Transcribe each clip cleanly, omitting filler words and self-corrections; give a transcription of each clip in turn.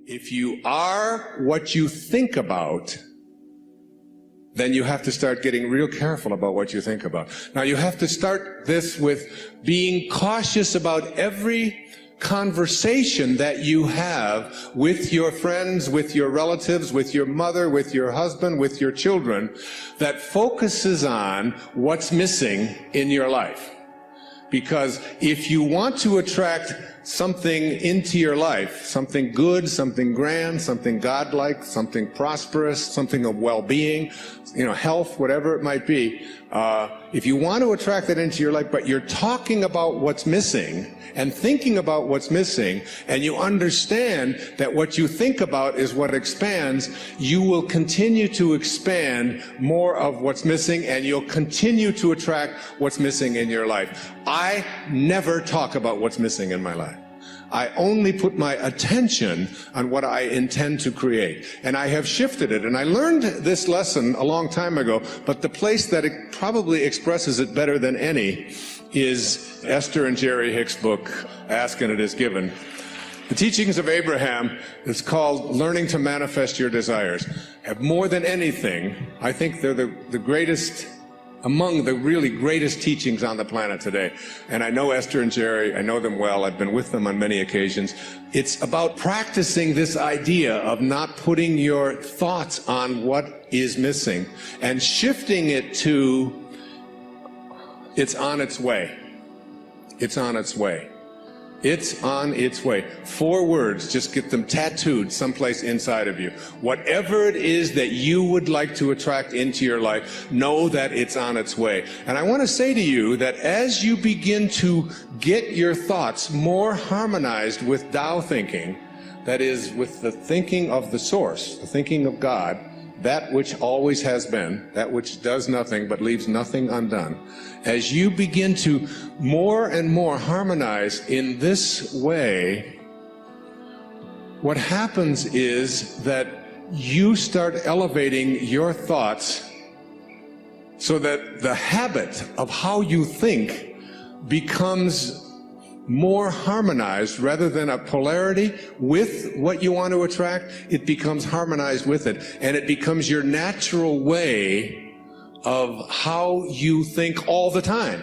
If you are what you think about, then you have to start getting real careful about what you think about. Now, you have to start this with being cautious about every conversation that you have with your friends, with your relatives, with your mother, with your husband, with your children, that focuses on what's missing in your life. Because if you want to attract something into your life, something good, something grand, something godlike, something prosperous, something of well-being, health, whatever it might be, if you want to attract that into your life, but you're talking about what's missing and thinking about what's missing, and you understand that what you think about is what expands, you will continue to expand more of what's missing, and you'll continue to attract what's missing in your life. I never talk about what's missing in my life. I only put my attention on what I intend to create. And I have shifted it. And I learned this lesson a long time ago, but the place that it probably expresses it better than any is Esther and Jerry Hicks' book, Ask and It Is Given. The teachings of Abraham is called Learning to Manifest Your Desires. Have more than anything, I think they're the greatest, among the really greatest teachings on the planet today. And I know Esther and Jerry, I know them well, I've been with them on many occasions. It's about practicing this idea of not putting your thoughts on what is missing and shifting it to, it's on its way. It's on its way. It's on its way. 4 words, just get them tattooed someplace inside of you. Whatever it is that you would like to attract into your life, know that it's on its way. And I want to say to you that as you begin to get your thoughts more harmonized with Tao thinking, that is, with the thinking of the source, the thinking of God, that which always has been, that which does nothing but leaves nothing undone, as you begin to more and more harmonize in this way, what happens is that you start elevating your thoughts so that the habit of how you think becomes more harmonized. Rather than a polarity with what you want to attract, it becomes harmonized with it, and it becomes your natural way of how you think all the time.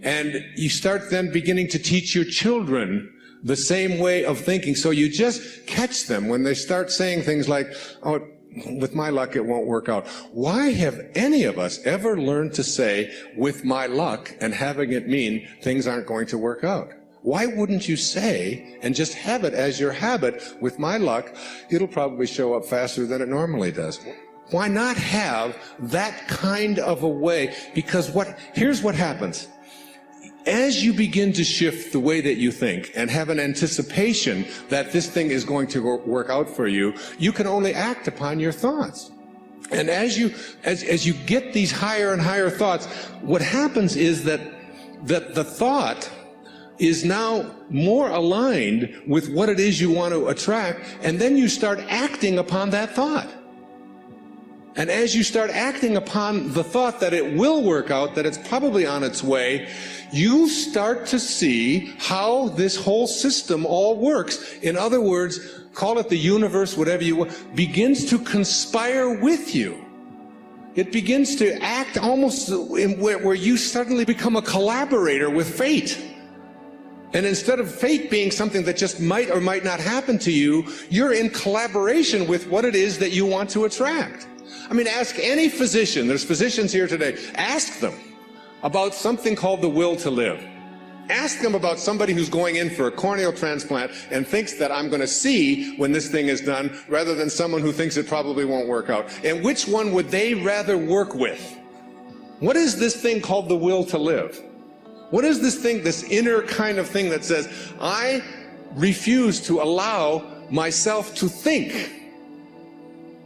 And you start then beginning to teach your children the same way of thinking. So you just catch them when they start saying things like, oh, with my luck it won't work out. Why have any of us ever learned to say, with my luck, and having it mean things aren't going to work out? Why wouldn't you say, and just have it as your habit, with my luck, it'll probably show up faster than it normally does? Why not have that kind of a way? Because here's what happens. As you begin to shift the way that you think and have an anticipation that this thing is going to work out for you, you can only act upon your thoughts. And as you get these higher and higher thoughts, what happens is that the thought is now more aligned with what it is you want to attract, and then you start acting upon that thought. And as you start acting upon the thought that it will work out, that it's probably on its way, you start to see how this whole system all works. In other words, call it the universe, whatever you want, begins to conspire with you. It begins to act almost where you suddenly become a collaborator with fate. And instead of fate being something that just might or might not happen to you, you're in collaboration with what it is that you want to attract. I mean, ask any physician, there's physicians here today, ask them about something called the will to live. Ask them about somebody who's going in for a corneal transplant and thinks that I'm going to see when this thing is done, rather than someone who thinks it probably won't work out. And which one would they rather work with? What is this thing called the will to live? What is this thing, this inner kind of thing that says, I refuse to allow myself to think?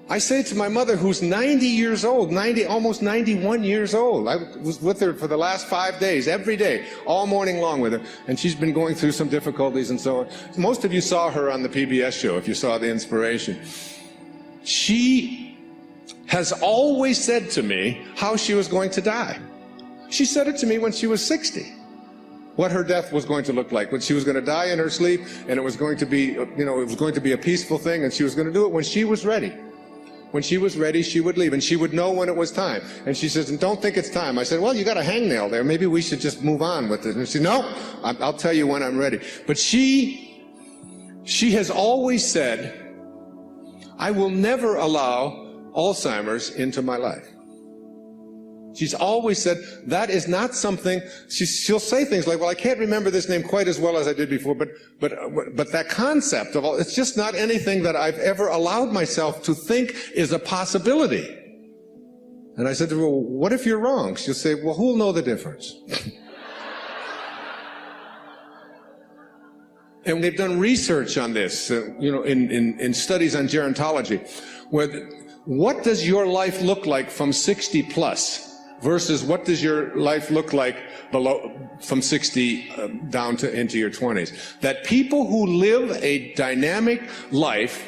I say to my mother, who's 90 years old, almost 91 years old. I was with her for the last 5 days, every day, all morning long with her. And she's been going through some difficulties and so on. Most of you saw her on the PBS show, if you saw The Inspiration. She has always said to me how she was going to die. She said it to me when she was 60. what her death was going to look like, when she was going to die in her sleep, and it was going to be, it was going to be a peaceful thing, and she was going to do it when she was ready. When she was ready, she would leave, and she would know when it was time. And she says, don't think it's time. I said, well, you got a hangnail there. Maybe we should just move on with it. And she said, no, I'll tell you when I'm ready. But she has always said, I will never allow Alzheimer's into my life. She's always said that is not something. She'll say things like, well, I can't remember this name quite as well as I did before, but that concept of it's just not anything that I've ever allowed myself to think is a possibility. And I said to her, well, what if you're wrong? She'll say, well, who'll know the difference? And they've done research on this, in studies on gerontology, where what does your life look like from 60 plus? Versus what does your life look like from 60 down to into your 20s? That people who live a dynamic life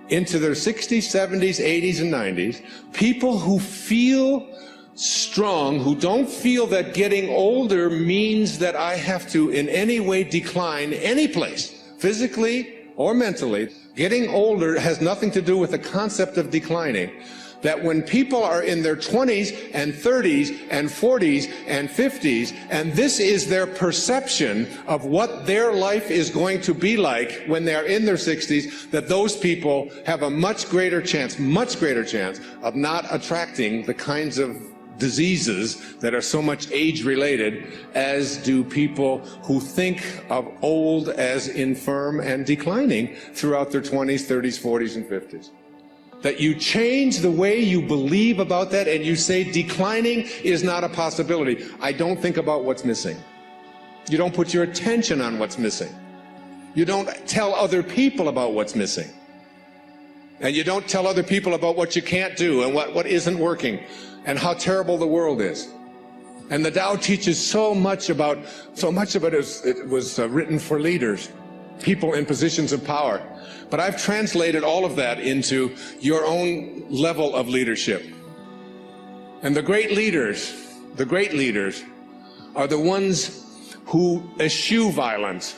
into their 60s, 70s, 80s, and 90s, people who feel strong, who don't feel that getting older means that I have to in any way decline any place, physically or mentally. Getting older has nothing to do with the concept of declining. That when people are in their 20s and 30s and 40s and 50s, and this is their perception of what their life is going to be like when they're in their 60s, that those people have a much greater chance of not attracting the kinds of diseases that are so much age-related as do people who think of old as infirm and declining throughout their 20s, 30s, 40s, and 50s. That you change the way you believe about that and you say declining is not a possibility. I don't think about what's missing. You don't put your attention on what's missing. You don't tell other people about what's missing. And you don't tell other people about what you can't do and what isn't working and how terrible the world is. And the Tao teaches so much about it was written for leaders, people in positions of power. But I've translated all of that into your own level of leadership. And the great leaders are the ones who eschew violence.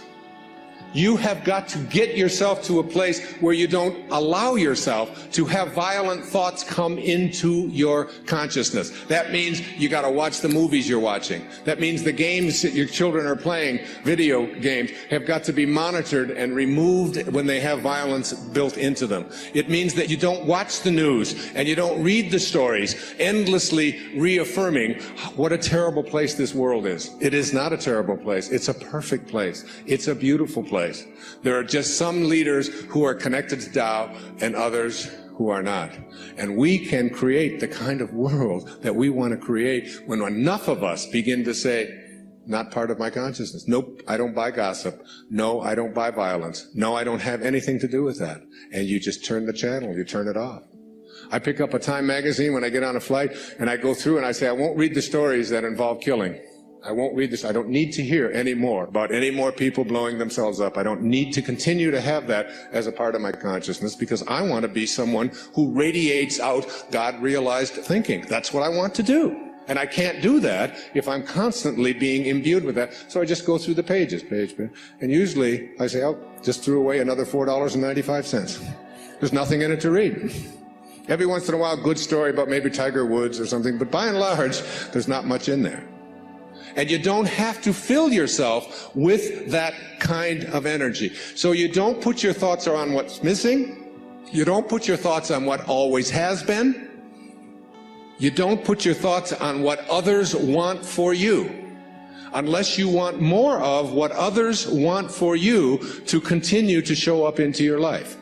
You have got to get yourself to a place where you don't allow yourself to have violent thoughts come into your consciousness. That means you got to watch the movies you're watching. That means the games that your children are playing, video games, have got to be monitored and removed when they have violence built into them. It means that you don't watch the news and you don't read the stories, endlessly reaffirming what a terrible place this world is. It is not a terrible place. It's a perfect place. It's a beautiful place. There are just some leaders who are connected to Tao and others who are not. And we can create the kind of world that we want to create when enough of us begin to say, not part of my consciousness. Nope, I don't buy gossip. No, I don't buy violence. No, I don't have anything to do with that. And you just turn the channel, you turn it off. I pick up a Time magazine when I get on a flight and I go through and I say, I won't read the stories that involve killing. I won't read this. I don't need to hear any more about any more people blowing themselves up. I don't need to continue to have that as a part of my consciousness because I want to be someone who radiates out God-realized thinking. That's what I want to do. And I can't do that if I'm constantly being imbued with that. So I just go through the pages, page. And usually I say, oh, just threw away another $4.95. There's nothing in it to read. Every once in a while, good story about maybe Tiger Woods or something. But by and large, there's not much in there. And you don't have to fill yourself with that kind of energy. So you don't put your thoughts on what's missing. You don't put your thoughts on what always has been. You don't put your thoughts on what others want for you, unless you want more of what others want for you to continue to show up into your life.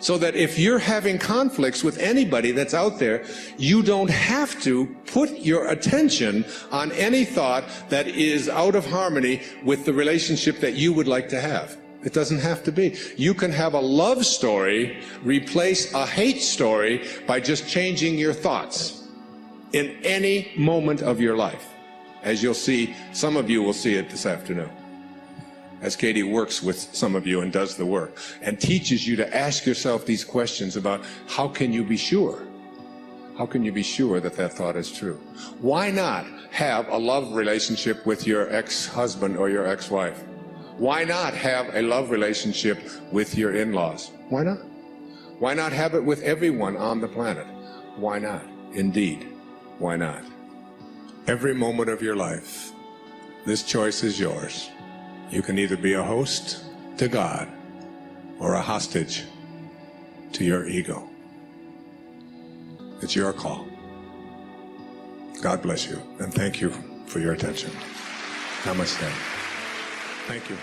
So that if you're having conflicts with anybody that's out there, you don't have to put your attention on any thought that is out of harmony with the relationship that you would like to have. It doesn't have to be. You can have a love story replace a hate story by just changing your thoughts in any moment of your life. As you'll see, some of you will see it this afternoon, as Katie works with some of you and does the work and teaches you to ask yourself these questions about how can you be sure? How can you be sure that that thought is true? Why not have a love relationship with your ex-husband or your ex-wife? Why not have a love relationship with your in-laws? Why not? Why not have it with everyone on the planet? Why not? Indeed, why not? Every moment of your life, this choice is yours. You can either be a host to God or a hostage to your ego. It's your call. God bless you, and thank you for your attention. Namaste. Thank you.